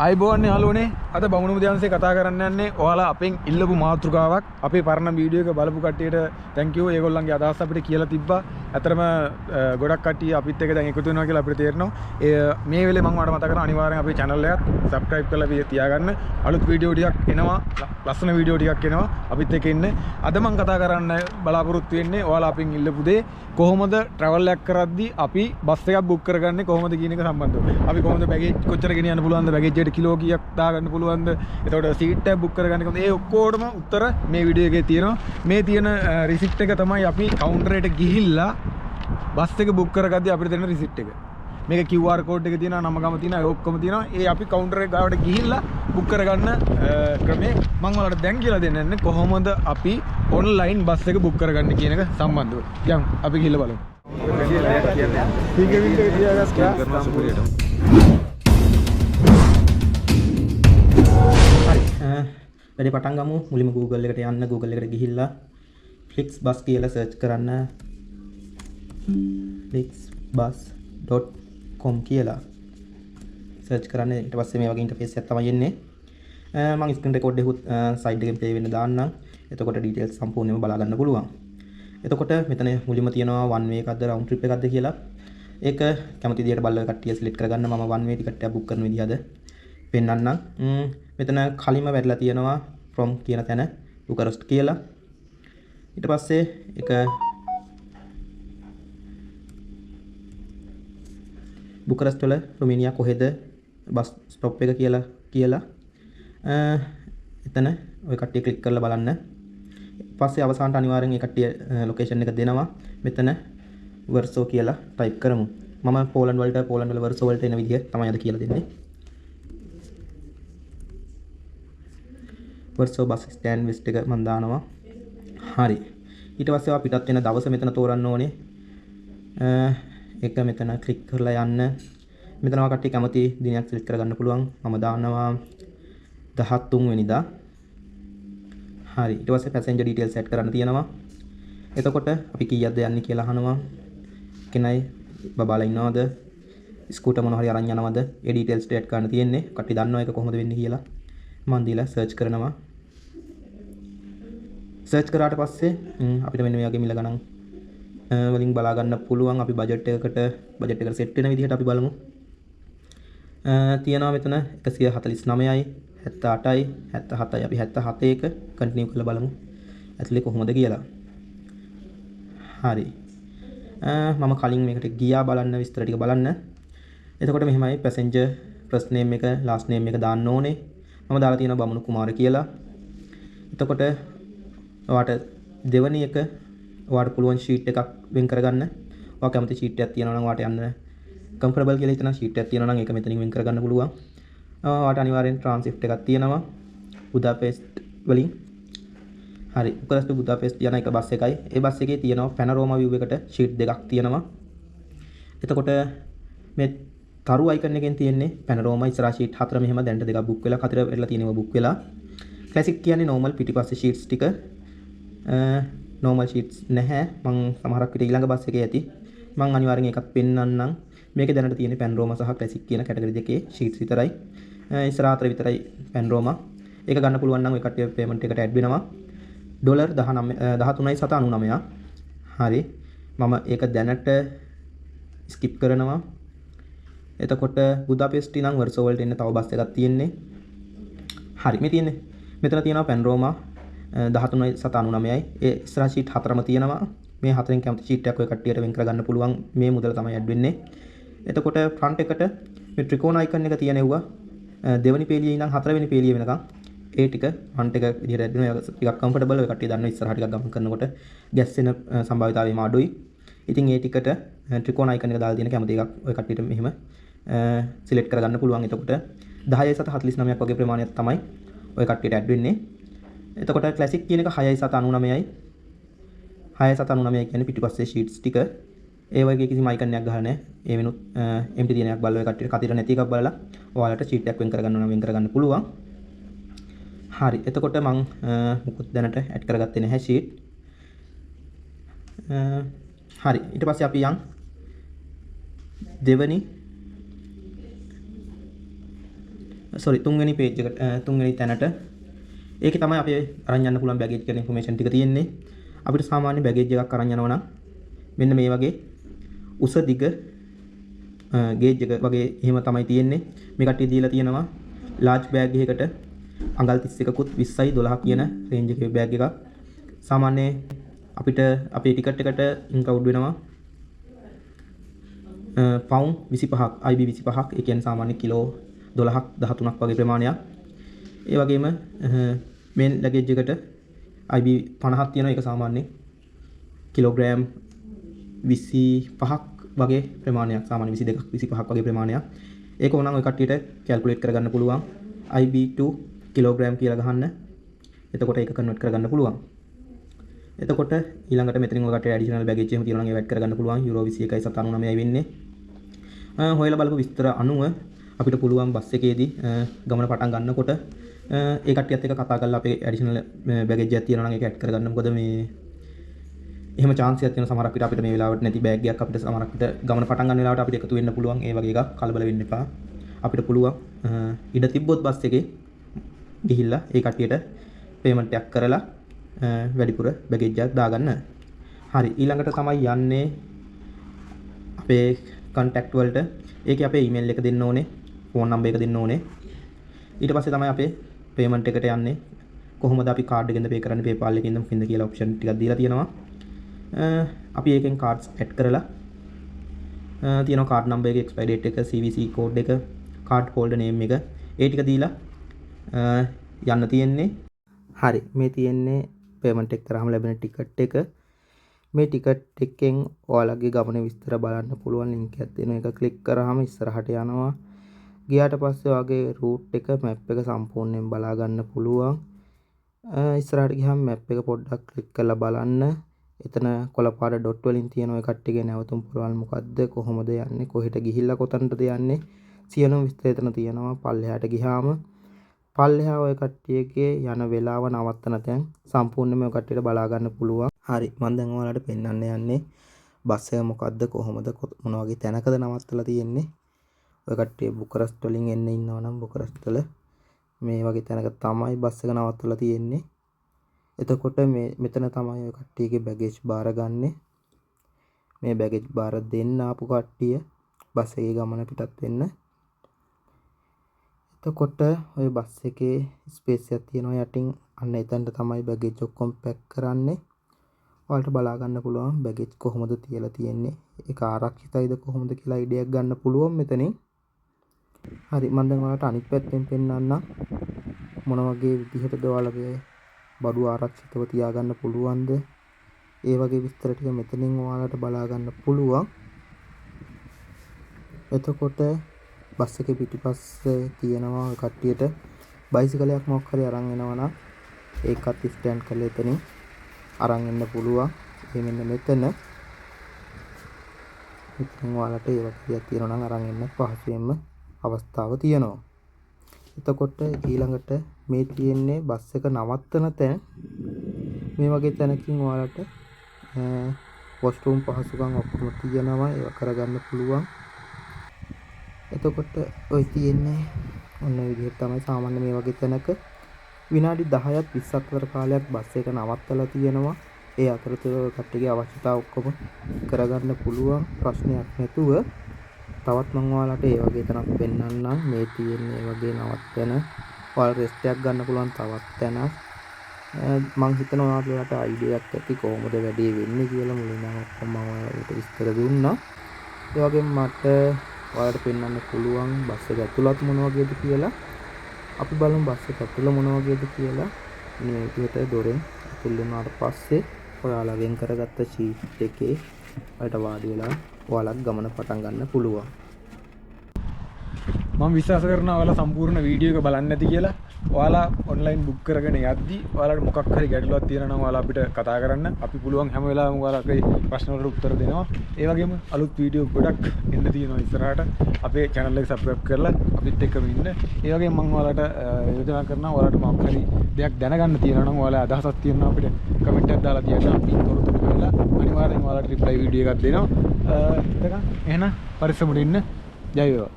ආයිබෝන්නේ යාළුවනේ අද බමුණු මුදියන්සේ කතා කරන්න යන්නේ ඔයාලා අපෙන් ඉල්ලපු මාතෘකාවක් අපේ පරණ වීඩියෝ එක බලපු කට්ටියට thank you ඒගොල්ලන්ගේ අදහස් අපිට කියලා තිබ්බා. ඇතරම ගොඩක් කට්ටිය අපිත් එක්ක දැන් එකතු වෙනවා කියලා අපිට තේරෙනවා. මේ වෙලේ මම ඔයාලට මතක් කරනවා අනිවාර්යෙන් අපේ channel එකත් subscribe කරලා තියාගන්න. අලුත් වීඩියෝ ටිකක් එනවා. ලස්සන වීඩියෝ ටිකක් එනවා. අපිත් එක්ක ඉන්න. අද මම කතා කරන්න බලාපොරොත්තු වෙන්නේ ඔයාලා අපෙන් ඉල්ලපු දේ කොහොමද travel එකක් කරද්දී අපි බස් එකක් book කරගන්නේ කොහොමද කියන එක සම්බන්ධව. අපි කොහොමද baggage කොච්චර ගෙනියන්න පුළුවන්ද baggage එකට කිලෝ කීයක් දාගන්න පුළුවන්ද එතකොට සීට් එක බුක් කරගන්න කොහොමද ඒ ඔක්කොටම උත්තර මේ වීඩියෝ එකේ තියෙනවා මේ තියෙන රිසිට් එක තමයි අපි කවුන්ටර් එකට ගිහිල්ලා බස් එක බුක් කරගද්දී අපිට දෙන රිසිට් එක මේක QR කෝඩ් එක තියෙනවා නම ගම තියෙනවා ඒ ඔක්කොම තියෙනවා ඒ අපි කවුන්ටර් එක ගාවට ගිහිල්ලා බුක් කරගන්න ක්‍රමේ මම ඔයාලට දැන් කියලා දෙන්නන්නේ කොහොමද අපි ඔන්ලයින් බස් එක බුක් කරගන්න කියන එක සම්බන්ධව යමු අපි ගිහිල්ලා බලමු වැඩි පටන් ගමු මුලින්ම Google එකට යන්න Google එකට ගිහිල්ලා flixbus කියලා search කරන්න flixbus.com කියලා search කරන්න ඊට පස්සේ මේ වගේ interface එකක් තමයි එන්නේ මම screen record එකත් side එකෙන් play වෙන්න දාන්නම් එතකොට details සම්පූර්ණයෙන්ම බලා ගන්න පුළුවන් එතකොට මෙතන මුලින්ම තියෙනවා one way එකක්ද round trip එකක්ද කියලා ඒක කැමති විදියට බලලා කට්ටිය select කරගන්න මම one way ටිකට් එකක් book කරන විදිහද පෙන්නන්නම් මෙතන කලින්ම වැටලා තියෙනවා from කියන තැන බුකාරෙස්ට් කියලා ඊට පස්සේ එක බුකාරෙස්ට් වල රුමේනියා කොහෙද බස් ස්ටොප් එක කියලා එතන ඔය කට්ටිය ක්ලික් කරලා බලන්න පස්සේ අවසානට අනිවාර්යෙන් ඒ කට්ටිය ලොකේෂන් එක දෙනවා මෙතන වර්සෝ කියලා ටයිප් කරමු මම පෝලන්ඩ් වල වර්සෝ වලට එන විදිය තමයි අද කියලා දෙන්නේ වර්සෝ බස් ස්ටෑන්ඩ් වෙස්ට් එක මම දානවා. හරි. ඊට පස්සේ ආ පිටත් වෙන දවස මෙතන තෝරන්න ඕනේ. ඒක මෙතන ක්ලික් කරලා යන්න. මෙතන ඔය කට්ටිය කැමති දිනයක් සිලෙක්ට් කරගන්න පුළුවන්. මම දානවා 13 වෙනිදා. හරි. ඊට පස්සේ පැසෙන්ජර් ඩීටේල්ස් සෙට් කරන්න තියෙනවා. එතකොට අපි කීයක්ද යන්නේ කියලා අහනවා. කෙනයි බබාලා ඉන්නවද? ස්කූටර් මොනවා හරි අරන් යනවද? ඒ ඩීටේල්ස් ටෙට් කරන්න තියෙන්නේ. කට්ටිය දන්නවා ඒක කොහොමද වෙන්නේ කියලා. මම දීලා සර්ච් කරනවා සර්ච් කරාට පස්සේ අපිට මෙන්න මේ වගේ මිල ගණන් වලින් බලා ගන්න පුළුවන් අපි බජට් එකට සෙට් වෙන විදිහට අපි බලමු තියනවා මෙතන 149යි 78යි 77යි අපි 77 එක කන්ටිනියු කරලා බලමු ඇතුලේ කොහොමද කියලා හරි මම කලින් මේකට ගියා බලන්න විස්තර ටික බලන්න එතකොට මෙහෙමයි පැසෙන්ජර් ෆස්ට් නේම් එක ලාස්ට් නේම් එක දාන්න ඕනේ මම දාලා තියෙනවා බමුණු කුමාර කියලා. එතකොට ඔයාට දෙවනි එක ඔයාට පුළුවන් ෂීට් එකක් වෙන් කරගන්න. ඔයා කැමති ෂීට් එකක් තියෙනවා නම් ඔයාට යන්න කම්ෆර්ටබල් කියලා හිතන ෂීට් එකක් තියෙනවා නම් ඒක මෙතනින් වෙන් කරගන්න පුළුවන්. ඔයාට අනිවාර්යෙන් ට්‍රාන්සිට් එකක් තියෙනවා. බුදාපෙස්ට් වලින්. හරි. බුකාරෙස්ට් බුදාපෙස්ට් යන එක බස් එකයි. ඒ බස් එකේ තියෙනවා පැනරෝමා view එකට ෂීට් දෙකක් තියෙනවා. එතකොට මේ තරු අයිකන් එකෙන් තියෙන්නේ පැනරෝමා ඉස්සරහා ෂීට් 4 මෙහෙම දැන්ට දෙකක් බුක් වෙලා 4 වෙලා තියෙනවා බුක් වෙලා ක්ලාසික් කියන්නේ normal පිටිපස්සේ ෂීට්ස් ටික normal ෂීට්ස් නැහැ මම සමහරක් විට ඊළඟ බස් එකේ ඇති මම අනිවාර්යෙන් ඒකත් පෙන්නන්නම් මේකේ දැනට තියෙන්නේ පැනරෝමා සහ ක්ලාසික් කියන කැටගරි දෙකේ ෂීට්ස් විතරයි ඉස්සරහා 4 විතරයි පැනරෝමා ඒක ගන්න පුළුවන් නම් ඔය කට්ටිය පේමන්ට් එකට ඇඩ් වෙනවා $13.99 හරි මම ඒක දැනට ස්කිප් කරනවා එතකොට බුදාපෙස්ට් ඉඳන් වර්සෝ වලට එන්න තව බස් එකක් තියෙන්නේ. හරි මේ තියෙන්නේ. මෙතන තියෙනවා පැනරෝමා 13.99යි. ඒ ඉස්සරහ ෂීට් 4ම තියෙනවා. මේ හතරෙන් කැමති ෂීට් එකක් ඔය කට්ටියට වෙන් කරගන්න පුළුවන්. මේ මුදල තමයි ඇඩ් වෙන්නේ. එතකොට ෆ්‍රන්ට් එකට මේ ත්‍රිකෝණ අයිකන් එක තියෙනවා. දෙවෙනි පේලියේ ඉඳන් හතරවෙනි පේලිය වෙනකන් ඒ ටික ෆ්‍රන්ට් එක විදිහට ඇඩ් වෙනවා. ටිකක් කම්ෆර්ටබල් ඔය කට්ටිය දන්නවා ඉස්සරහ ටිකක් ගමන් කරනකොට ගැස්සෙන සම්භාවිතාවයම අඩුයි. ඉතින් ඒ ටිකට ත්‍රිකෝණ අයිකන් එක දාලා තියෙන කැමති එකක් ඔය කට්ටියට මෙහෙම සිලෙක්ට් කරගන්න පුළුවන්. එතකොට 10.49ක් වගේ ප්‍රමාණයක් තමයි ඔය කට්ටියට ඇඩ් වෙන්නේ. එතකොට ක්ලාසික් කියන එක 6.99යි. 6.99 කියන්නේ පිටිපස්සේ ෂීට්ස් ටික. ඒ වගේ කිසිම අයිකන් එකක් ගහලා නැහැ. ඒ වෙනුත් empty තියෙන එකක් බලලා ඔය කට්ටියට කතිර නැති එකක් බලලා ඔයාලට ෂීට් එකක් වෙන් කරගන්න නම් වෙන් කරගන්න පුළුවන්. හරි. එතකොට මම මුකුත් දැනට ඇඩ් කරගත්තේ නැහැ ෂීට්. හරි. ඊට පස්සේ අපි යන් දෙවනි sorry තුන්වෙනි page එකට තුන්වෙනි තැනට ඒකේ තමයි අපි අරන් යන්න පුළුවන් baggage කියන information ටික තියෙන්නේ. අපිට සාමාන්‍ය baggage එකක් අරන් යනවා නම් මෙන්න මේ වගේ උස දිග gauge එක වගේ එහෙම තමයි තියෙන්නේ. මේ කට්ටිය දීලා තියෙනවා large bag එකකට අඟල් 31කුත් 20යි 12 කියන range එකේ bag එකක්. සාමාන්‍ය අපිට අපේ ටිකට් එකට include වෙනවා pound 25ක් IB 25ක් ඒ කියන්නේ සාමාන්‍ය කිලෝ 12ක් 13ක් වගේ ප්‍රමාණයක්. ඒ වගේම main luggage එකට IB 50ක් තියෙනවා. ඒක සාමාන්‍ය කිලෝග්‍රෑම් 25ක් වගේ ප්‍රමාණයක්. සාමාන්‍ය 22ක් 25ක් වගේ ප්‍රමාණයක්. ඒක ඕනනම් ඔය කට්ටියට කැල්කියුලේට් කරගන්න පුළුවන්. IB to කිලෝග්‍රෑම් කියලා ගහන්න. එතකොට ඒක කන්වර්ට් කරගන්න පුළුවන්. එතකොට ඊළඟට මෙතනින් ඔය කට්ටිය ඇඩිෂනල් බෑගේජ් එහෙම තියෙනවා නම් ඒව ඇඩ් කරගන්න පුළුවන්. යුරෝ 21.99යි වෙන්නේ. හොයලා බලපු විස්තර අනුව අපිට පුළුවන් බස් එකේදී ගමන පටන් ගන්නකොට ඒ කට්ටියත් එක්ක කතා කරලා අපේ ඇඩිෂනල් බෑගේජ් එකක් තියෙනවා නම් ඒක ඇඩ් කරගන්න. මොකද මේ එහෙම chance එකක් තියෙන සමහරක් විට අපිට මේ වෙලාවට නැති බෑග් එකක් අපිට සමහරක් විට ගමන පටන් ගන්න වෙලාවට අපිට එකතු වෙන්න පුළුවන්. ඒ වගේ එකක් කලබල වෙන්න එපා. අපිට පුළුවන් ඉඩ තිබ්බොත් බස් එකේ ගිහිල්ලා ඒ කට්ටියට පේමන්ට් එකක් කරලා වැඩිපුර බෑගේජ් එකක් දාගන්න. හරි ඊළඟට තමයි යන්නේ අපේ contact වලට. ඒකේ අපේ email එක දෙන්න ඕනේ, phone number එක දෙන්න ඕනේ. ඊට පස්සේ තමයි අපේ payment එකට යන්නේ. කොහොමද අපි card එකෙන්ද pay කරන්නේ, PayPal එකෙන්ද මොකින්ද කියලා option ටිකක් දීලා තියෙනවා. අපි ඒකෙන් cards add කරලා තියෙනවා card number එක, expiry date එක, CVC code එක, card holder name එක ඒ ටික දීලා යන්න තියෙන්නේ. හරි මේ තියෙන්නේ payment එක කරාම ලැබෙන ටිකට් එක. මේ ටිකට් එකෙන් ඔයාලගේ ගමන විස්තර බලන්න පුළුවන් link එකක් දෙනවා. ඒක ක්ලික් කරාම ඉස්සරහට යනවා. ගියාට පස්සේ ඔයාගේ route එක map එක සම්පූර්ණයෙන් බලා ගන්න පුළුවන්. ඉස්සරහට ගියාම map එක පොඩ්ඩක් ක්ලික් කරලා බලන්න. එතන කොළපාට ඩොට් වලින් තියෙන ඔය කට්ටියගේ නැවතුම් පුරවල් මොකද්ද, කොහොමද යන්නේ, කොහෙට ගිහිල්ලා කොතනටද යන්නේ සියලුම විස්තර එතන තියෙනවා. පල්ලෙහාට ගියාම පල්ලෙහා ඔය කට්ටියගේ යන වෙලාව නවත්තන තැන් සම්පූර්ණයෙන්ම ඔය කට්ටියට බලා ගන්න පුළුවන්. හරි මම දැන් ඔයාලට පෙන්වන්න යන්නේ බස් එක මොකද්ද, කොහොමද, මොන වගේ තැනකද නවත්තලා තියෙන්නේ. ඔය කට්ටිය බුකරස්ට් වලින් එන්න ඉන්නවා නම් බුකරස්ට් වල මේ වගේ තැනක තමයි බස් එක නවත්තලා තියෙන්නේ. එතකොට මෙතන තමයි ඔය කට්ටියගේ බෑගේජ් බාර ගන්නෙ. මේ බෑගේජ් බාර දෙන්න ආපු කට්ටිය බස් එකේ ගමන පිටත් වෙන්න. එතකොට ඔය බස් එකේ ස්පේස් එකක් තියෙනවා යටින්. අන්න එතනට තමයි බෑගේජ් ඔක්කොම පැක් කරන්නේ. ඔයාලට බලා ගන්න පුළුවන් බෑගේජ් කොහොමද තියලා තියෙන්නේ, ඒක ආරක්ෂිතයිද කොහොමද කියලා අයිඩියක් ගන්න පුළුවන් මෙතනින්. හරි මම දැන් ඔයාලට අනිත් පැත්තෙන් පෙන්නන්නම් මොන වගේ විදිහටද ඔයාලගේ බඩු ආරක්ෂිතව තියාගන්න පුළුවන්ද. ඒ වගේ විස්තර ටික මෙතනින් ඔයාලට බලා ගන්න පුළුවන්. එතකොට බස් එකේ පිටිපස්සේ තියෙනවා ඔය කට්ටියට බයිසිකලයක් මොකක් හරි අරන් එනවා නම් ඒකත් ස්ටෑන්ඩ් කරලා එතනින් අරන් එන්න පුළුවන්. ඒ මෙන්න මෙතන ඉතින් ඔයාලට ඒ වගේ තියෙනවා නම් අරන් එන්න පහසුවෙන්ම අවස්ථාව තියෙනවා. එතකොට ඊළඟට මේ තියෙන්නේ බස් එක නවත්තන තැන. මේ වගේ තැනකින් ඔයාලට වොෂ්රූම් පහසුකම් ඔක්කොම තියෙනවා. ඒව කරගන්න පුළුවන්. එතකොට ඔය තියෙන්නේ ඔන්න විදිහට තමයි සාමාන්‍ය මේ වගේ තැනක විනාඩි 10ක් 20ක් අතර කාලයක් බස් එක නවත්තලා තියෙනවා. ඒ අතරතුර කට්ටියගේ අවශ්‍යතාව ඔක්කොම කරගන්න පුළුවන් ප්‍රශ්නයක් නැතුව. තවත් මම ඔයාලට ඒ වගේ තැනක් පෙන්නන්නම්. මේ තියෙන්නේ ඒ වගේ නවත්තන ඔයාලා රෙස්ට් එකක් ගන්න පුළුවන් තවත් තැනක්. මම හිතනවා ඔයාලට අයිඩියාවක් ඇති කොහොමද වැඩේ වෙන්නේ කියලා. මුලින්ම ඔක්කොම මම ඔයාලට විස්තර දුන්නා. ඒ වගේම මට ඔයාලට පෙන්වන්න පුළුවන් බස් එක ඇතුළත් මොන වගේද කියලා. අපි බලමු බස් එක ඇතුළ මොන වගේද කියලා. මේ විදිහට දොරෙන් ඇතුල් වුණාට පස්සේ ඔයාලා වෙන් කරගත්ත ෂීට් එකේ ඔයාලට වාඩි වෙලා ඔයාලත් ගමන පටන් ගන්න පුළුවන්. මම විශ්වාස කරනවා ඔයාලා සම්පූර්ණ වීඩියෝ එක බලන්න නැති කියලා. ඔයාලා ඔන්ලයින් බුක් කරගෙන යද්දි ඔයාලට මොකක් හරි ගැටලුවක් තියෙනවා නම් ඔයාලා අපිට කතා කරන්න. අපි පුළුවන් හැම වෙලාවෙම ඔයාලගේ ප්‍රශ්න වලට උත්තර දෙනවා. ඒ වගේම අලුත් වීඩියෝ ගොඩක් එන්න තියෙනවා ඉස්සරහට. අපේ channel එක subscribe කරලා අපිත් එක්කම ඉන්න. ඒ වගේම මම ඔයාලට යෝජනා කරනවා ඔයාලට මොකක් හරි දෙයක් දැනගන්න තියෙනවා නම් ඔයාලා අදහසක් තියෙනවා අපිට කමෙන්ට් එකක් දාලා තියන්න. අපි තොරතුරු කරලා අනිවාර්යෙන් ඔයාලට reply වීඩියෝ එකක් දෙනවා. එහෙනම් පරිස්සමට ඉන්න. ජය වේවා.